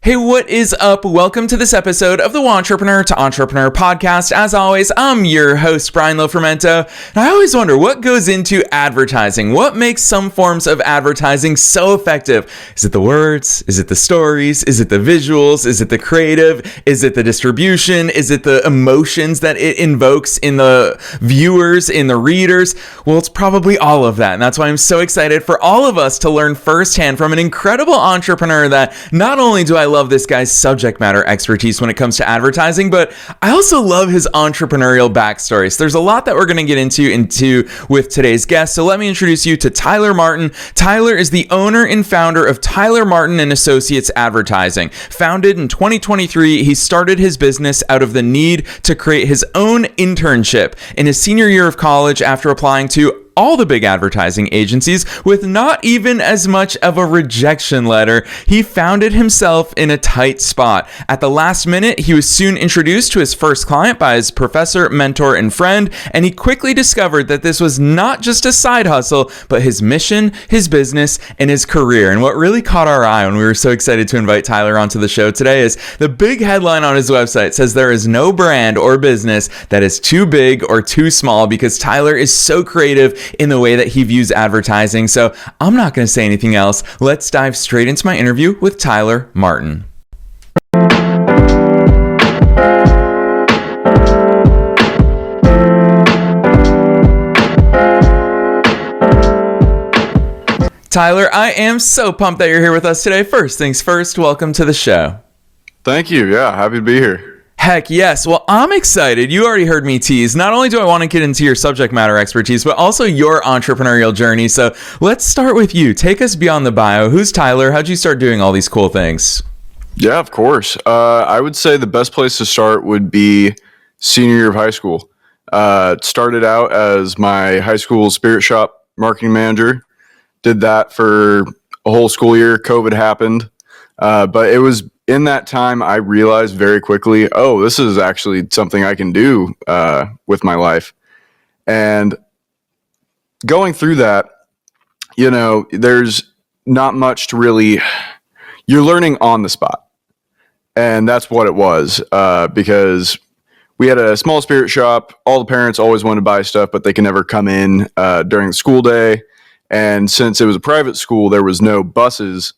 Hey, what is up? Welcome to this episode of the Entrepreneur to Entrepreneur podcast. As always, I'm your host, Brian Lofermento, and I always wonder what goes into advertising. What makes some forms of advertising so effective? Is it the words? Is it the stories? Is it the visuals? Is it the creative? Is it the distribution? Is it the emotions that it invokes in the viewers, in the readers? Well, it's probably all of that, and that's why I'm so excited for all of us to learn firsthand from an incredible entrepreneur that not only do I love this guy's subject matter expertise when it comes to advertising, but I also love his entrepreneurial backstory. So there's a lot that we're going to get into with today's guest. So let me introduce you to Tyler Martin. Tyler is the owner and founder of Tyler Martin and Associates Advertising. Founded in 2023, he started his business out of the need to create his own internship in his senior year of college after applying to all the big advertising agencies with not even as much of a rejection letter. He found it himself in a tight spot. At the last minute, he was soon introduced to his first client by his professor, mentor, and friend, and he quickly discovered that this was not just a side hustle, but his mission, his business, and his career. And what really caught our eye when we were so excited to invite Tyler onto the show today is the big headline on his website says there is no brand or business that is too big or too small, because Tyler is so creative in the way that he views advertising. So I'm not going to say anything else. Let's dive straight into my interview with Tyler Martin. Tyler, I am so pumped that you're here with us today. First things first, welcome to the show. Thank you. Yeah, happy to be here. Heck yes. Well, I'm excited. You already heard me tease. Not only do I want to get into your subject matter expertise, but also your entrepreneurial journey. So let's start with you. Take us beyond the bio. Who's Tyler? How'd you start doing all these cool things? Yeah, of course. I would say the best place to start would be senior year of high school. Started out as my high school spirit shop marketing manager. Did that for a whole school year. COVID happened. But it was in that time I realized very quickly, oh, this is actually something I can do with my life. And going through that, there's not much to really, you're learning on the spot. And that's what it was, because we had a small spirit shop. All the parents always wanted to buy stuff, but they could never come in during the school day. And since it was a private school, there was no buses.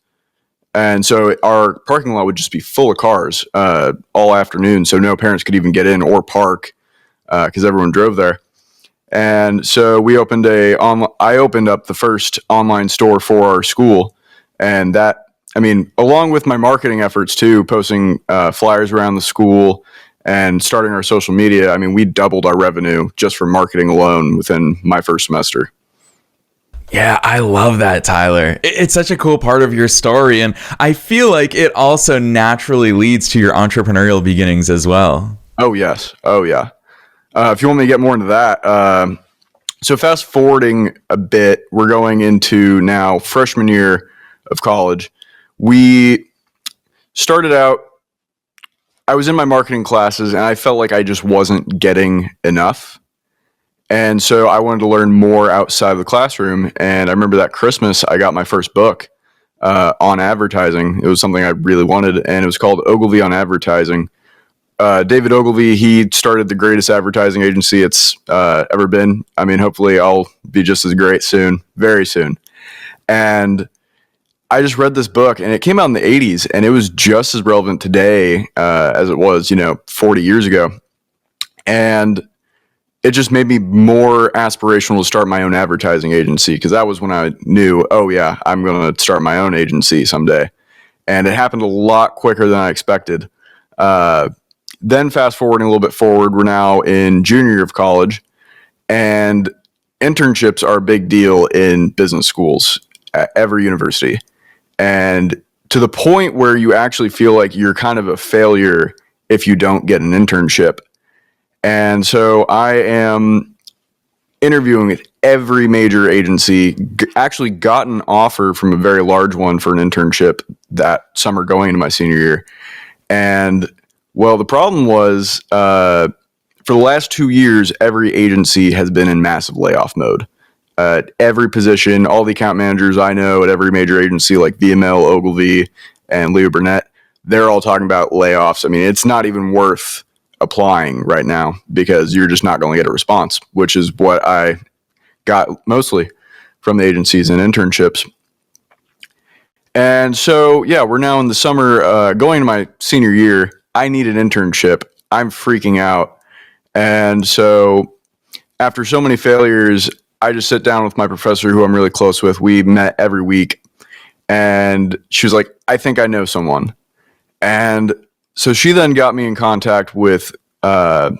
And so our parking lot would just be full of cars all afternoon. So no parents could even get in or park because everyone drove there. And so I opened up the first online store for our school. And along with my marketing efforts too, posting flyers around the school and starting our social media, we doubled our revenue just from marketing alone within my first semester. Yeah, I love that, Tyler. It's such a cool part of your story, and I feel like it also naturally leads to your entrepreneurial beginnings as well. Oh, yes. Oh, yeah. If you want me to get more into that, so fast forwarding a bit, we're going into now freshman year of college. We started out, I was in my marketing classes, and I felt like I just wasn't getting enough. And so I wanted to learn more outside of the classroom. And I remember that Christmas, I got my first book on advertising. It was something I really wanted, and it was called Ogilvy on Advertising. David Ogilvy, he started the greatest advertising agency it's ever been. Hopefully I'll be just as great soon, very soon. And I just read this book, and it came out in the 80s, and it was just as relevant today as it was, 40 years ago. And it just made me more aspirational to start my own advertising agency, because that was when I knew, oh yeah, I'm going to start my own agency someday. And it happened a lot quicker than I expected. Then fast forwarding a little bit forward, we're now in junior year of college, and internships are a big deal in business schools at every university. And to the point where you actually feel like you're kind of a failure if you don't get an internship. And so I am interviewing with every major agency, actually got an offer from a very large one for an internship that summer going into my senior year. And well, the problem was for the last 2 years, every agency has been in massive layoff mode. Every position, all the account managers I know at every major agency like VML, Ogilvy, and Leo Burnett, they're all talking about layoffs. I mean, it's not even worth applying right now because you're just not going to get a response, which is what I got mostly from the agencies and internships. And so, yeah, we're now in the summer, going to my senior year. I need an internship. I'm freaking out. And so after so many failures, I just sit down with my professor who I'm really close with. We met every week. And she was like, I think I know someone. And so she then got me in contact with a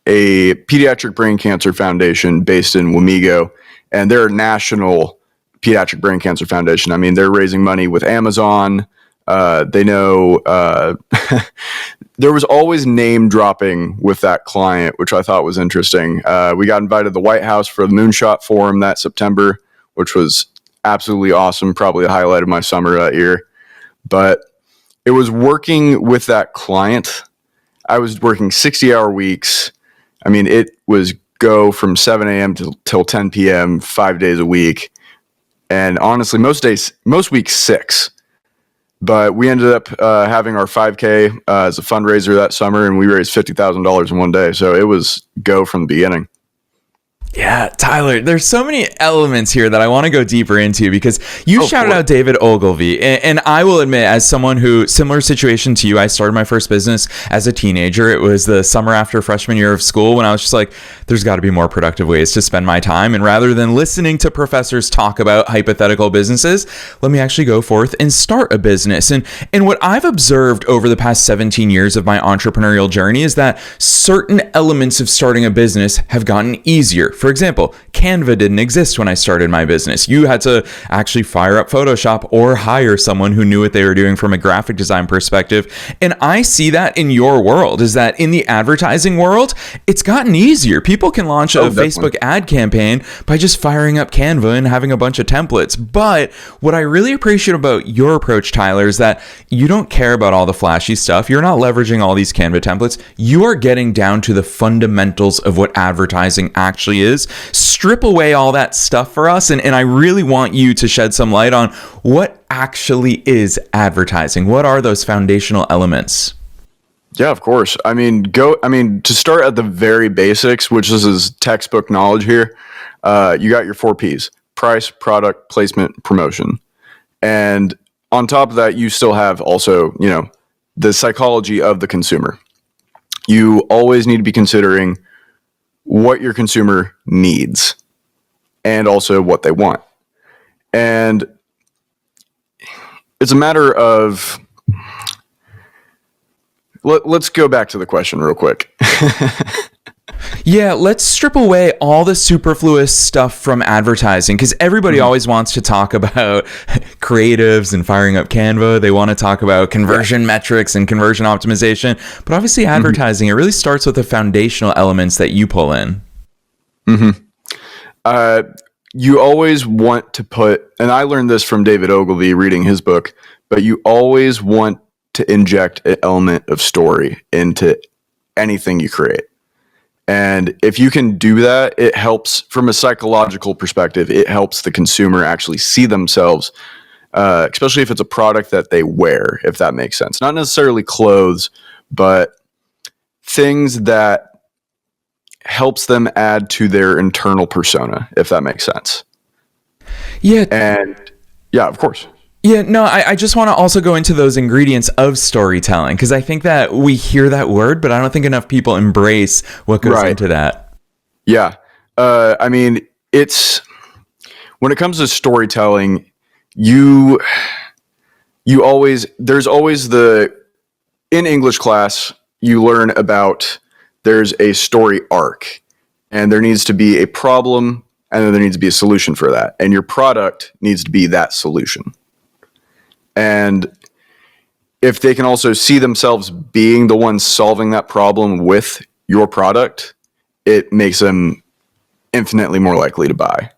pediatric brain cancer foundation based in Wamego. And they're a national pediatric brain cancer foundation. I mean, they're raising money with Amazon. They know there was always name dropping with that client, which I thought was interesting. We got invited to the White House for the Moonshot Forum that September, which was absolutely awesome. Probably the highlight of my summer that year. But it was working with that client. I was working 60-hour weeks. I mean, it was go from 7 a.m. till 10 p.m., 5 days a week. And honestly, most weeks, 6. But we ended up having our 5K as a fundraiser that summer, and we raised $50,000 in one day. So it was go from the beginning. Yeah, Tyler, there's so many elements here that I want to go deeper into because you shouted out David Ogilvy. And I will admit, as someone who, similar situation to you, I started my first business as a teenager. It was the summer after freshman year of school when I was just like, there's got to be more productive ways to spend my time. And rather than listening to professors talk about hypothetical businesses, let me actually go forth and start a business. And what I've observed over the past 17 years of my entrepreneurial journey is that certain elements of starting a business have gotten easier. For example, Canva didn't exist when I started my business. You had to actually fire up Photoshop or hire someone who knew what they were doing from a graphic design perspective. And I see that in your world, is that in the advertising world, it's gotten easier. People can launch a Facebook ad campaign by just firing up Canva and having a bunch of templates. But what I really appreciate about your approach, Tyler, is that you don't care about all the flashy stuff. You're not leveraging all these Canva templates. You are getting down to the fundamentals of what advertising actually is. Strip away all that stuff for us, and I really want you to shed some light on what actually is advertising. What are those foundational elements? Yeah, of course. I mean, to start at the very basics, which this is textbook knowledge here, you got your 4 Ps: price, product, placement, promotion. And on top of that, you still have also, the psychology of the consumer. You always need to be considering what your consumer needs and also what they want. And it's a matter of, let's go back to the question real quick. Yeah, let's strip away all the superfluous stuff from advertising because everybody always wants to talk about creatives and firing up Canva. They want to talk about conversion metrics and conversion optimization. But obviously advertising, it really starts with the foundational elements that you pull in. You always want to put, and I learned this from David Ogilvy reading his book, but you always want to inject an element of story into anything you create. And if you can do that, it helps from a psychological perspective. It helps the consumer actually see themselves, especially if it's a product that they wear, if that makes sense. Not necessarily clothes, but things that helps them add to their internal persona, if that makes sense. Yeah. And yeah, of course. Yeah, no, I just want to also go into those ingredients of storytelling because I think that we hear that word, but I don't think enough people embrace what goes into that. Yeah. I mean, it's when it comes to storytelling, there's always in English class, you learn about there's a story arc and there needs to be a problem and then there needs to be a solution for that. And your product needs to be that solution. And if they can also see themselves being the ones solving that problem with your product, it makes them infinitely more likely to buy.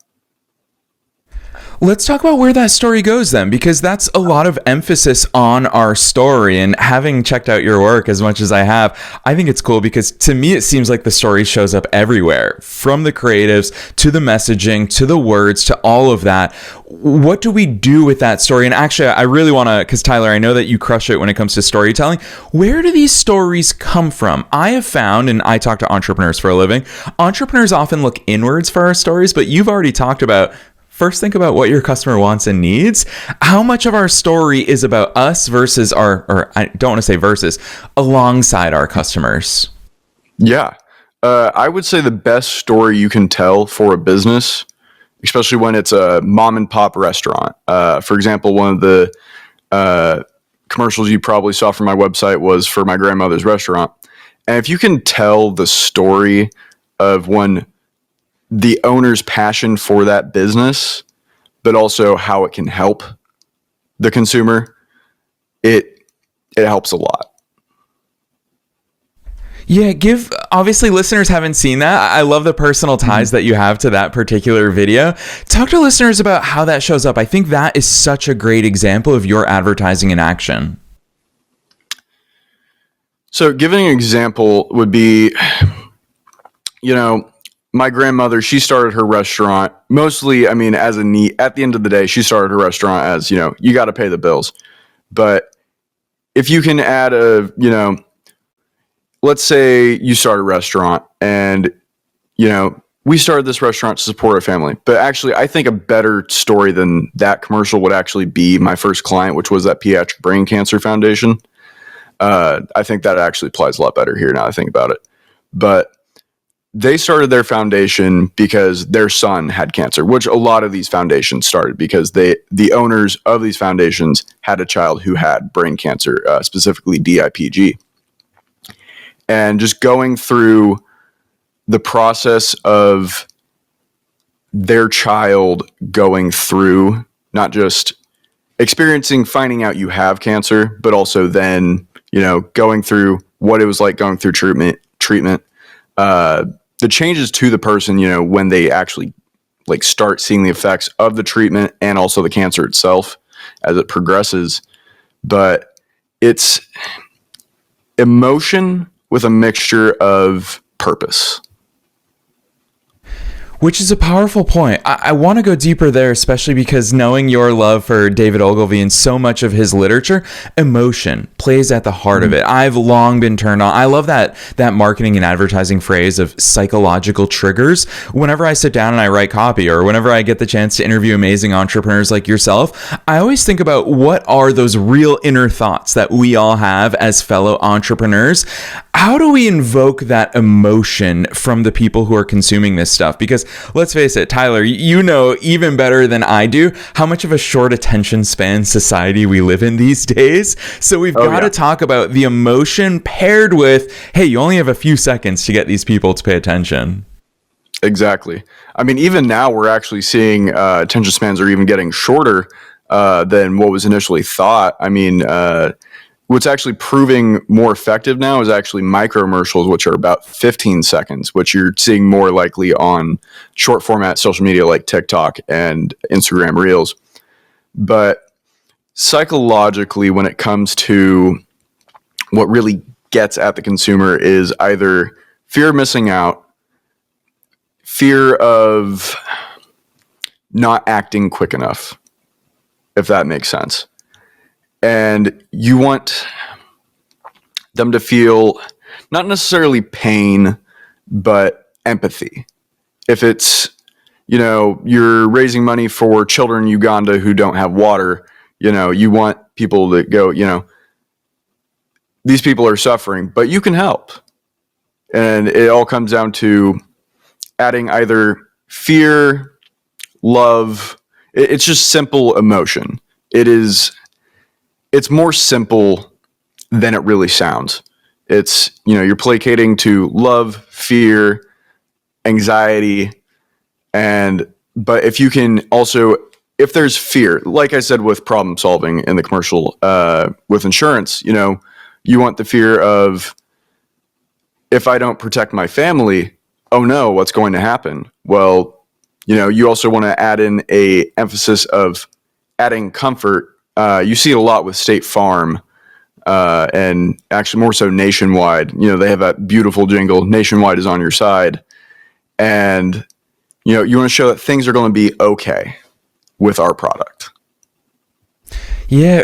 Let's talk about where that story goes then, because that's a lot of emphasis on our story. And having checked out your work as much as I have, I think it's cool because to me, it seems like the story shows up everywhere, from the creatives to the messaging to the words to all of that. What do we do with that story? And actually, I really want to, because Tyler, I know that you crush it when it comes to storytelling. Where do these stories come from? I have found, and I talk to entrepreneurs for a living, entrepreneurs often look inwards for our stories, but you've already talked about first think about what your customer wants and needs. How much of our story is about us versus or I don't want to say versus, alongside our customers? Yeah. I would say the best story you can tell for a business, especially when it's a mom and pop restaurant. For example, one of the commercials you probably saw from my website was for my grandmother's restaurant. And if you can tell the story of when the owner's passion for that business, but also how it can help the consumer, it helps a lot. Yeah, obviously listeners haven't seen that. I love the personal ties that you have to that particular video. Talk to listeners about how that shows up. I think that is such a great example of your advertising in action. So giving an example would be, my grandmother, she started her restaurant mostly, as a need. At the end of the day, she started her restaurant as, you got to pay the bills. But if you can add let's say you start a restaurant and, we started this restaurant to support our family. But actually, I think a better story than that commercial would actually be my first client, which was that Pediatric Brain Cancer Foundation. I think that actually applies a lot better here now I think about it. But they started their foundation because their son had cancer, which a lot of these foundations started because the owners of these foundations had a child who had brain cancer, specifically DIPG. And just going through the process of their child going through not just experiencing, finding out you have cancer, but also then, going through what it was like going through treatment, the changes to the person, when they actually start seeing the effects of the treatment and also the cancer itself as it progresses. But it's emotion with a mixture of purpose. Which is a powerful point. I want to go deeper there, especially because knowing your love for David Ogilvy and so much of his literature, emotion plays at the heart of it. I've long been turned on. I love that marketing and advertising phrase of psychological triggers. Whenever I sit down and I write copy, or whenever I get the chance to interview amazing entrepreneurs like yourself, I always think about what are those real inner thoughts that we all have as fellow entrepreneurs. How do we invoke that emotion from the people who are consuming this stuff? Because let's face it, Tyler, you know even better than I do how much of a short attention span society we live in these days. So we've got to talk about the emotion paired with, hey, you only have a few seconds to get these people to pay attention. Exactly. Even now we're actually seeing attention spans are even getting shorter than what was initially thought. What's actually proving more effective now is actually microcommercials, which are about 15 seconds, which you're seeing more likely on short format social media like TikTok and Instagram Reels. But psychologically, when it comes to what really gets at the consumer is either fear of missing out, fear of not acting quick enough, if that makes sense. And you want them to feel not necessarily pain, but empathy. If it's, you're raising money for children in Uganda who don't have water, you want people to go, these people are suffering, but you can help. And it all comes down to adding either fear, love. It's just simple emotion. It's more simple than it really sounds. It's, you're placating to love, fear, anxiety, but if you can also, if there's fear, like I said, with problem solving in the commercial, with insurance, you want the fear of, if I don't protect my family, oh no, what's going to happen? Well, You also want to add in a emphasis of adding comfort. You see it a lot with State Farm, and actually more so Nationwide. They have that beautiful jingle, "Nationwide is on your side." And, you want to show that things are going to be okay with our product. Yeah,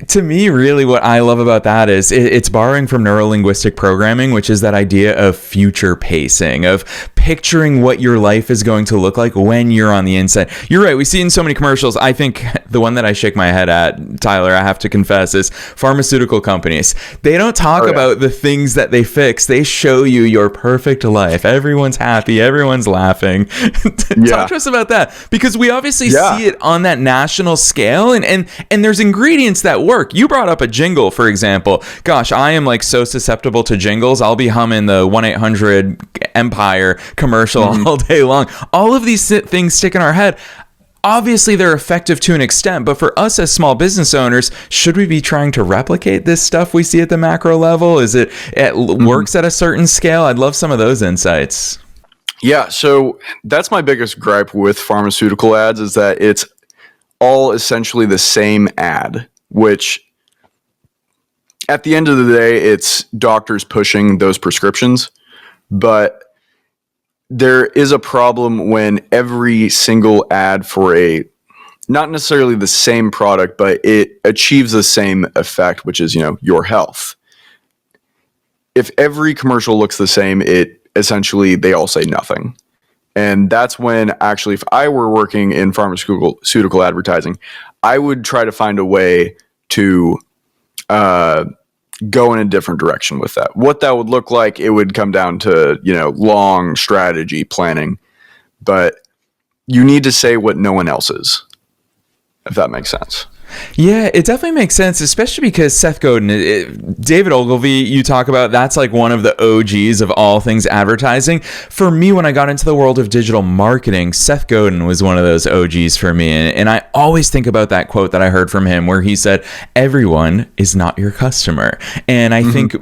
to me, really what I love about that is it's borrowing from neurolinguistic programming, which is that idea of future pacing, of picturing what your life is going to look like when you're on the inside. You're right. We see in so many commercials. I think the one that I shake my head at, Tyler, I have to confess, is pharmaceutical companies. They don't talk about the things that they fix. They show you your perfect life. Everyone's happy. Everyone's laughing. Talk to us about that, because we obviously see it on that national scale, and there's ingredients that work. You brought up a jingle, for example. Gosh, I am like so susceptible to jingles. I'll be humming the 1-800 Empire commercial all day long. All of these things stick in our head. Obviously, they're effective to an extent, but for us as small business owners, should we be trying to replicate this stuff we see at the macro level? Is it works at a certain scale? I'd love some of those insights. Yeah, so that's my biggest gripe with pharmaceutical ads, is that it's all essentially the same ad, which at the end of the day, it's doctors pushing those prescriptions. But there is a problem when every single ad for not necessarily the same product, but it achieves the same effect, which is, your health. If every commercial looks the same, they all say nothing. And that's when, actually, if I were working in pharmaceutical advertising, I would try to find a way to go in a different direction with that. What that would look like, it would come down to, long strategy planning. But you need to say what no one else is, if that makes sense. Yeah, it definitely makes sense, especially because Seth Godin, David Ogilvy, you talk about, that's like one of the OGs of all things advertising. For me, when I got into the world of digital marketing, Seth Godin was one of those OGs for me. And I always think about that quote that I heard from him where he said, everyone is not your customer. And I think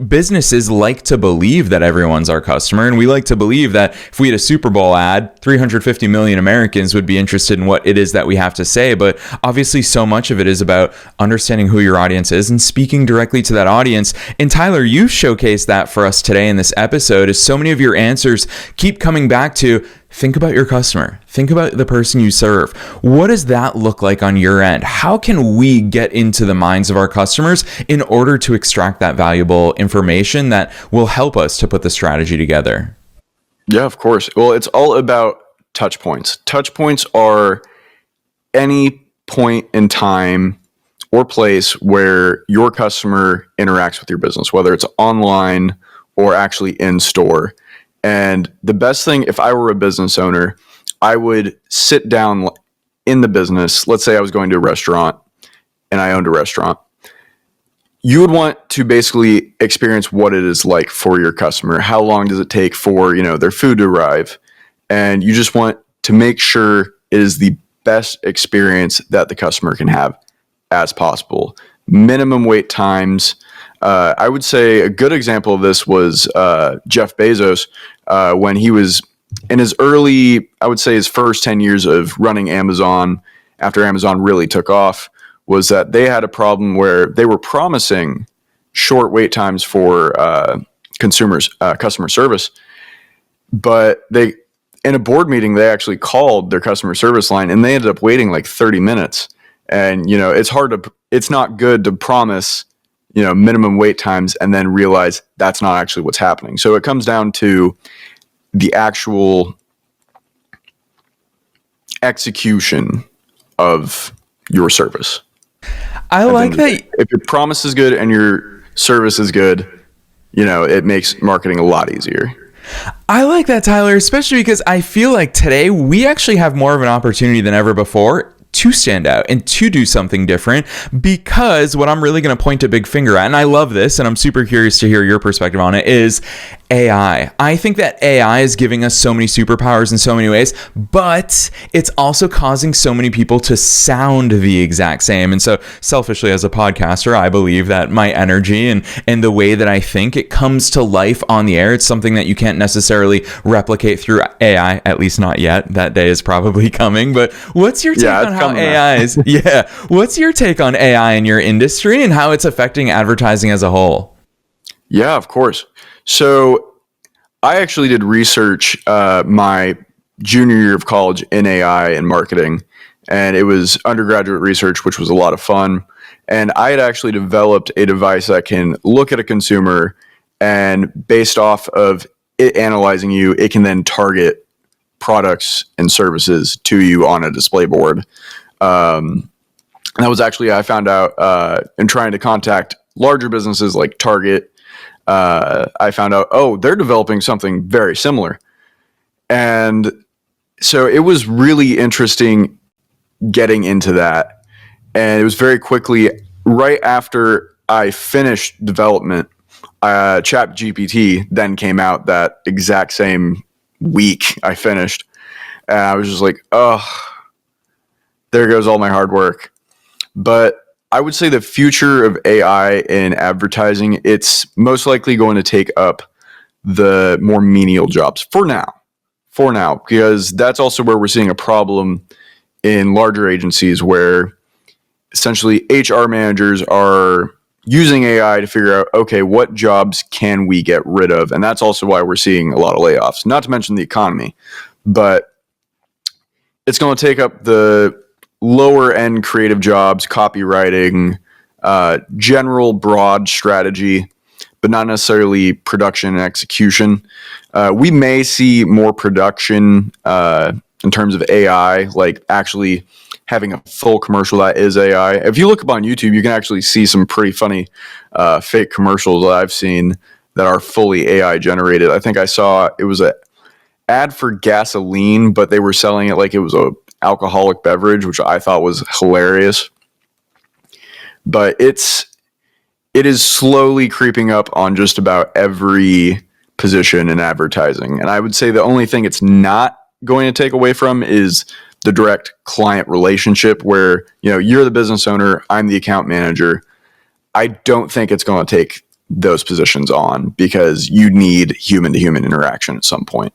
businesses like to believe that everyone's our customer. And we like to believe that if we had a Super Bowl ad, 350 million Americans would be interested in what it is that we have to say. But obviously, so much of it is about understanding who your audience is and speaking directly to that audience. And Tyler, you showcased that for us today in this episode, as so many of your answers keep coming back to think about your customer, think about the person you serve. What does that look like on your end? How can we get into the minds of our customers in order to extract that valuable information that will help us to put the strategy together? Yeah, of course. Well, it's all about touch points. Touch points are any point in time or place where your customer interacts with your business, whether it's online or actually in store. And the best thing, if I were a business owner, I would sit down in the business. Let's say I was going to a restaurant and I owned a restaurant. You would want to basically experience what it is like for your customer. How long does it take for, their food to arrive? And you just want to make sure it is the best experience that the customer can have as possible. Minimum wait times. I would say a good example of this was Jeff Bezos when he was in his early, I would say his first 10 years of running Amazon, after Amazon really took off, was that they had a problem where they were promising short wait times for customer service, but in a board meeting, they actually called their customer service line and they ended up waiting like 30 minutes. And, it's not good to promise, minimum wait times and then realize that's not actually what's happening. So it comes down to the actual execution of your service. I like that. If your promise is good and your service is good, it makes marketing a lot easier. I like that, Tyler, especially because I feel like today we actually have more of an opportunity than ever before to stand out and to do something different, because what I'm really going to point a big finger at, and I love this and I'm super curious to hear your perspective on it, is AI. I think that AI is giving us so many superpowers in so many ways, but it's also causing so many people to sound the exact same. And so selfishly as a podcaster, I believe that my energy and the way that I think, it comes to life on the air. It's something that you can't necessarily replicate through AI, at least not yet. That day is probably coming. But what's your take on how AI is? Yeah. What's your take on AI in your industry and how it's affecting advertising as a whole? Yeah, of course. So I actually did research my junior year of college in AI and marketing, and it was undergraduate research, which was a lot of fun. And I had actually developed a device that can look at a consumer, and based off of it analyzing you, it can then target products and services to you on a display board. And that was actually, I found out in trying to contact larger businesses like Target. I found out, oh, they're developing something very similar. And so it was really interesting getting into that. And it was very quickly, right after I finished development, ChatGPT then came out that exact same week I finished. And I was just like, oh, there goes all my hard work. But I would say the future of AI in advertising, it's most likely going to take up the more menial jobs for now, because that's also where we're seeing a problem in larger agencies where essentially HR managers are using AI to figure out, okay, what jobs can we get rid of? And that's also why we're seeing a lot of layoffs, not to mention the economy, but it's going to take up the lower end creative jobs, copywriting, general broad strategy, but not necessarily production and execution. We may see more production in terms of AI, like actually having a full commercial that is AI. If you look up on YouTube, you can actually see some pretty funny fake commercials that I've seen that are fully AI generated. I think I saw it was a ad for gasoline, but they were selling it like it was a alcoholic beverage, which I thought was hilarious. But it is slowly creeping up on just about every position in advertising. And I would say the only thing it's not going to take away from is the direct client relationship where, you're the business owner, I'm the account manager. I don't think it's going to take those positions on because you need human to human interaction at some point.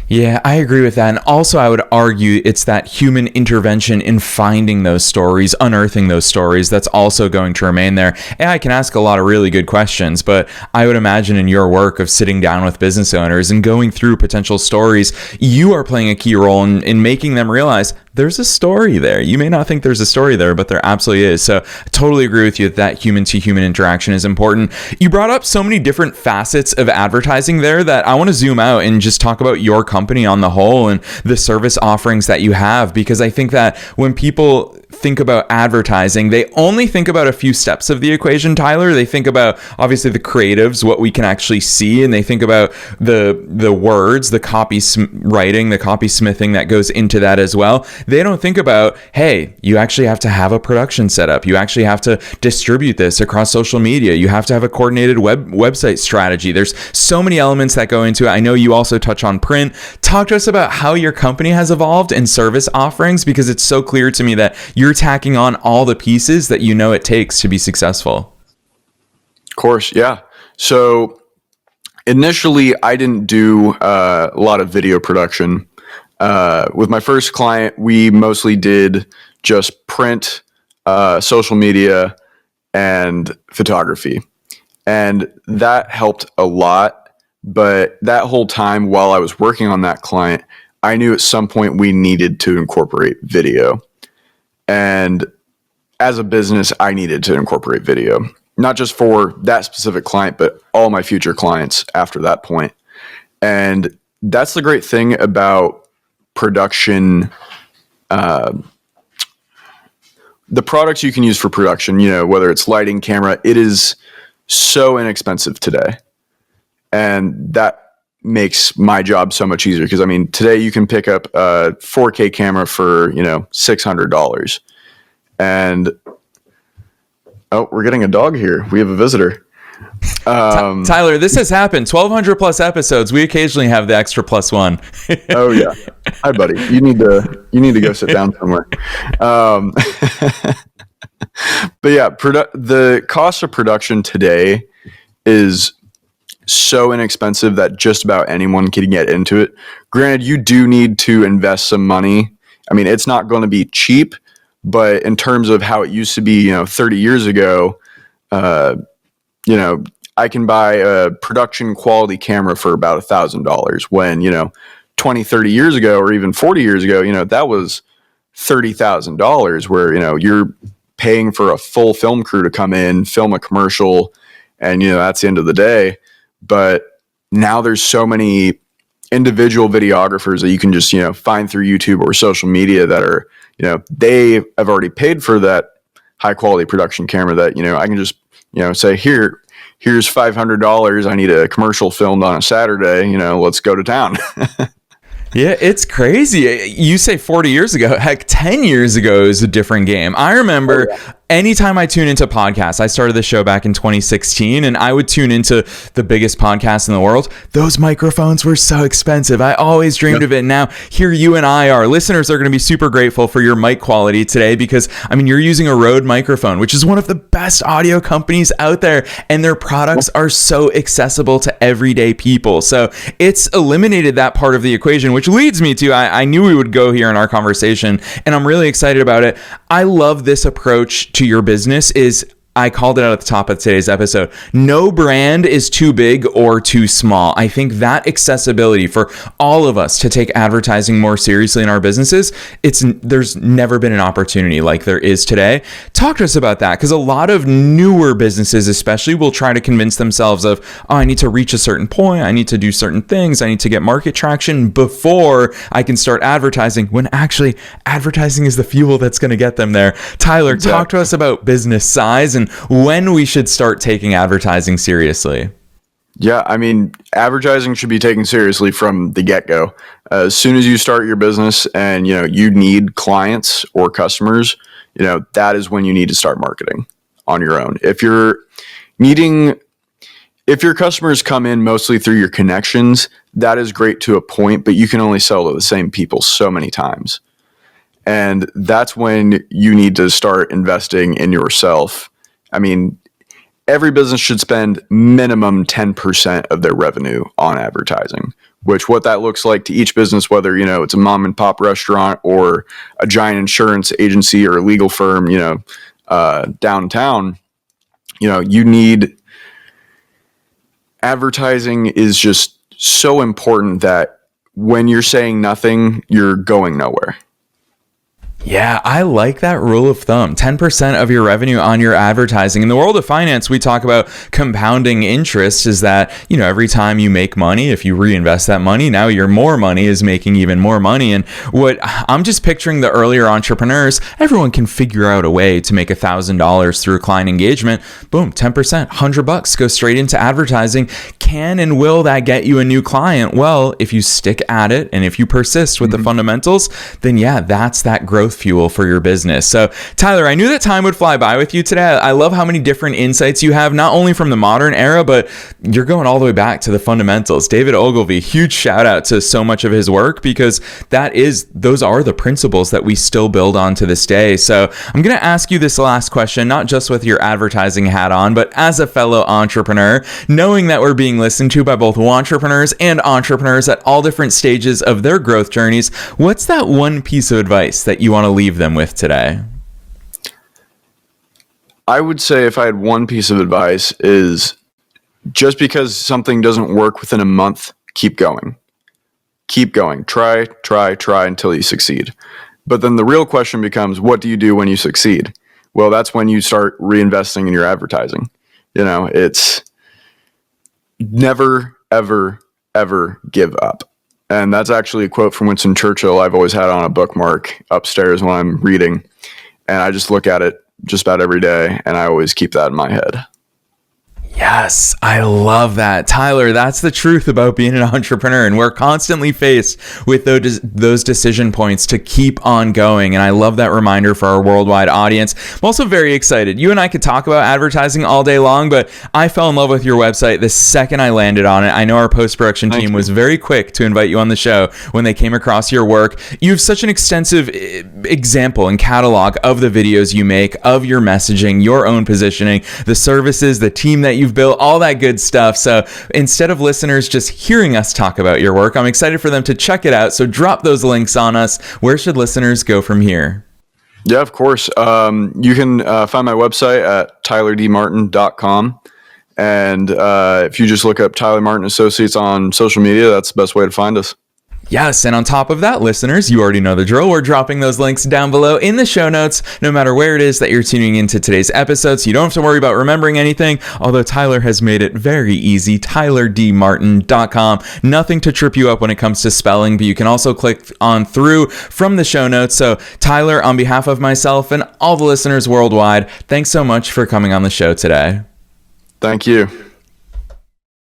Yeah, I agree with that. And also, I would argue it's that human intervention in finding those stories, unearthing those stories, that's also going to remain there. AI can ask a lot of really good questions, but I would imagine in your work of sitting down with business owners and going through potential stories, you are playing a key role in making them realize there's a story there. You may not think there's a story there, but there absolutely is. So I totally agree with you that human to human interaction is important. You brought up so many different facets of advertising there that I want to zoom out and just talk about your company on the whole and the service offerings that you have, because I think that when people think about advertising, they only think about a few steps of the equation, Tyler. They think about obviously the creatives, what we can actually see, and they think about the words, the copy writing, the copy smithing that goes into that as well. They don't think about, hey, you actually have to have a production setup. You actually have to distribute this across social media. You have to have a coordinated website strategy. There's so many elements that go into it. I know you also touch on print. Talk to us about how your company has evolved in service offerings, because it's so clear to me that you're tacking on all the pieces that it takes to be successful. Of course, yeah. So initially, I didn't do a lot of video production. With my first client, we mostly did just print, social media, and photography. And that helped a lot. But that whole time while I was working on that client, I knew at some point we needed to incorporate video. And as a business, I needed to incorporate video, not just for that specific client, but all my future clients after that point. And that's the great thing about production. The products you can use for production, whether it's lighting, camera, it is so inexpensive today. And that makes my job so much easier because, today you can pick up a 4K camera for, $600. And, oh, we're getting a dog here. We have a visitor. Tyler, this has happened. 1,200 plus episodes. We occasionally have the extra +1. Oh yeah. Hi, buddy. You need to go sit down somewhere. But yeah, the cost of production today is so inexpensive that just about anyone can get into it. Granted, you do need to invest some money. I mean, it's not going to be cheap, but in terms of how it used to be, 30 years ago, I can buy a production quality camera for about $1,000 when, 20, 30 years ago, or even 40 years ago, that was $30,000 where, you're paying for a full film crew to come in, film a commercial, and, that's the end of the day. But now there's so many individual videographers that you can just, find through YouTube or social media that are, they have already paid for that high quality production camera that, I can just, say, here's $500. I need a commercial filmed on a Saturday, let's go to town. Yeah, it's crazy. You say 40 years ago, heck, 10 years ago is a different game. I remember anytime I tune into podcasts, I started the show back in 2016, and I would tune into the biggest podcast in the world. Those microphones were so expensive. I always dreamed of it. Now, here you and I are. Listeners are going to be super grateful for your mic quality today because, you're using a Rode microphone, which is one of the best audio companies out there, and their products are so accessible to everyday people. So it's eliminated that part of the equation, which leads me to, I knew we would go here in our conversation, and I'm really excited about it. I love this approach to your business. I called it out at the top of today's episode. No brand is too big or too small. I think that accessibility for all of us to take advertising more seriously in our businesses, there's never been an opportunity like there is today. Talk to us about that, because a lot of newer businesses especially will try to convince themselves of, I need to reach a certain point, I need to do certain things, I need to get market traction before I can start advertising, when actually advertising is the fuel that's going to get them there. Tyler, talk to us about business size and when we should start taking advertising seriously. Yeah, advertising should be taken seriously from the get-go. As soon as you start your business and, you need clients or customers, that is when you need to start marketing on your own. If your customers come in mostly through your connections, that is great to a point, but you can only sell to the same people so many times. And that's when you need to start investing in yourself. Every business should spend minimum 10% of their revenue on advertising, which what that looks like to each business, whether, it's a mom and pop restaurant or a giant insurance agency or a legal firm, downtown, you need advertising is just so important that when you're saying nothing, you're going nowhere. Yeah, I like that rule of thumb. 10% of your revenue on your advertising. In the world of finance, we talk about compounding interest, is that, every time you make money, if you reinvest that money, now your more money is making even more money. And what I'm just picturing the earlier entrepreneurs, everyone can figure out a way to make $1,000 through client engagement. Boom, 10%, $100 goes straight into advertising. Can and will that get you a new client? Well, if you stick at it and if you persist with the fundamentals, then yeah, that's that growth fuel for your business. So Tyler, I knew that time would fly by with you today. I love how many different insights you have, not only from the modern era, but you're going all the way back to the fundamentals. David Ogilvy, huge shout out to so much of his work, because those are the principles that we still build on to this day. So I'm going to ask you this last question, not just with your advertising hat on, but as a fellow entrepreneur, knowing that we're being listened to by both entrepreneurs and entrepreneurs at all different stages of their growth journeys, what's that one piece of advice that you want to leave them with today? I would say, if I had one piece of advice, is just because something doesn't work within a month, keep going. Keep going. Try until you succeed. But then the real question becomes, what do you do when you succeed? Well, that's when you start reinvesting in your advertising. It's never, ever, ever give up. And that's actually a quote from Winston Churchill I've always had on a bookmark upstairs when I'm reading. And I just look at it just about every day, and I always keep that in my head. Yes, I love that. Tyler, that's the truth about being an entrepreneur. And we're constantly faced with those decision points to keep on going. And I love that reminder for our worldwide audience. I'm also very excited. You and I could talk about advertising all day long, but I fell in love with your website the second I landed on it. I know our post-production team was very quick to invite you on the show when they came across your work. You have such an extensive example and catalog of the videos you make, of your messaging, your own positioning, the services, the team that you've built, all that good stuff. So instead of listeners just hearing us talk about your work, I'm excited for them to check it out. So drop those links on us. Where should listeners go from here? Yeah, of course. You can find my website at tylerdmartin.com. And if you just look up Tyler Martin Associates on social media, that's the best way to find us. Yes, and on top of that, listeners, you already know the drill. We're dropping those links down below in the show notes, no matter where it is that you're tuning into today's episode, so you don't have to worry about remembering anything, although Tyler has made it very easy, tylerdmartin.com. Nothing to trip you up when it comes to spelling, but you can also click on through from the show notes. So, Tyler, on behalf of myself and all the listeners worldwide, thanks so much for coming on the show today. Thank you.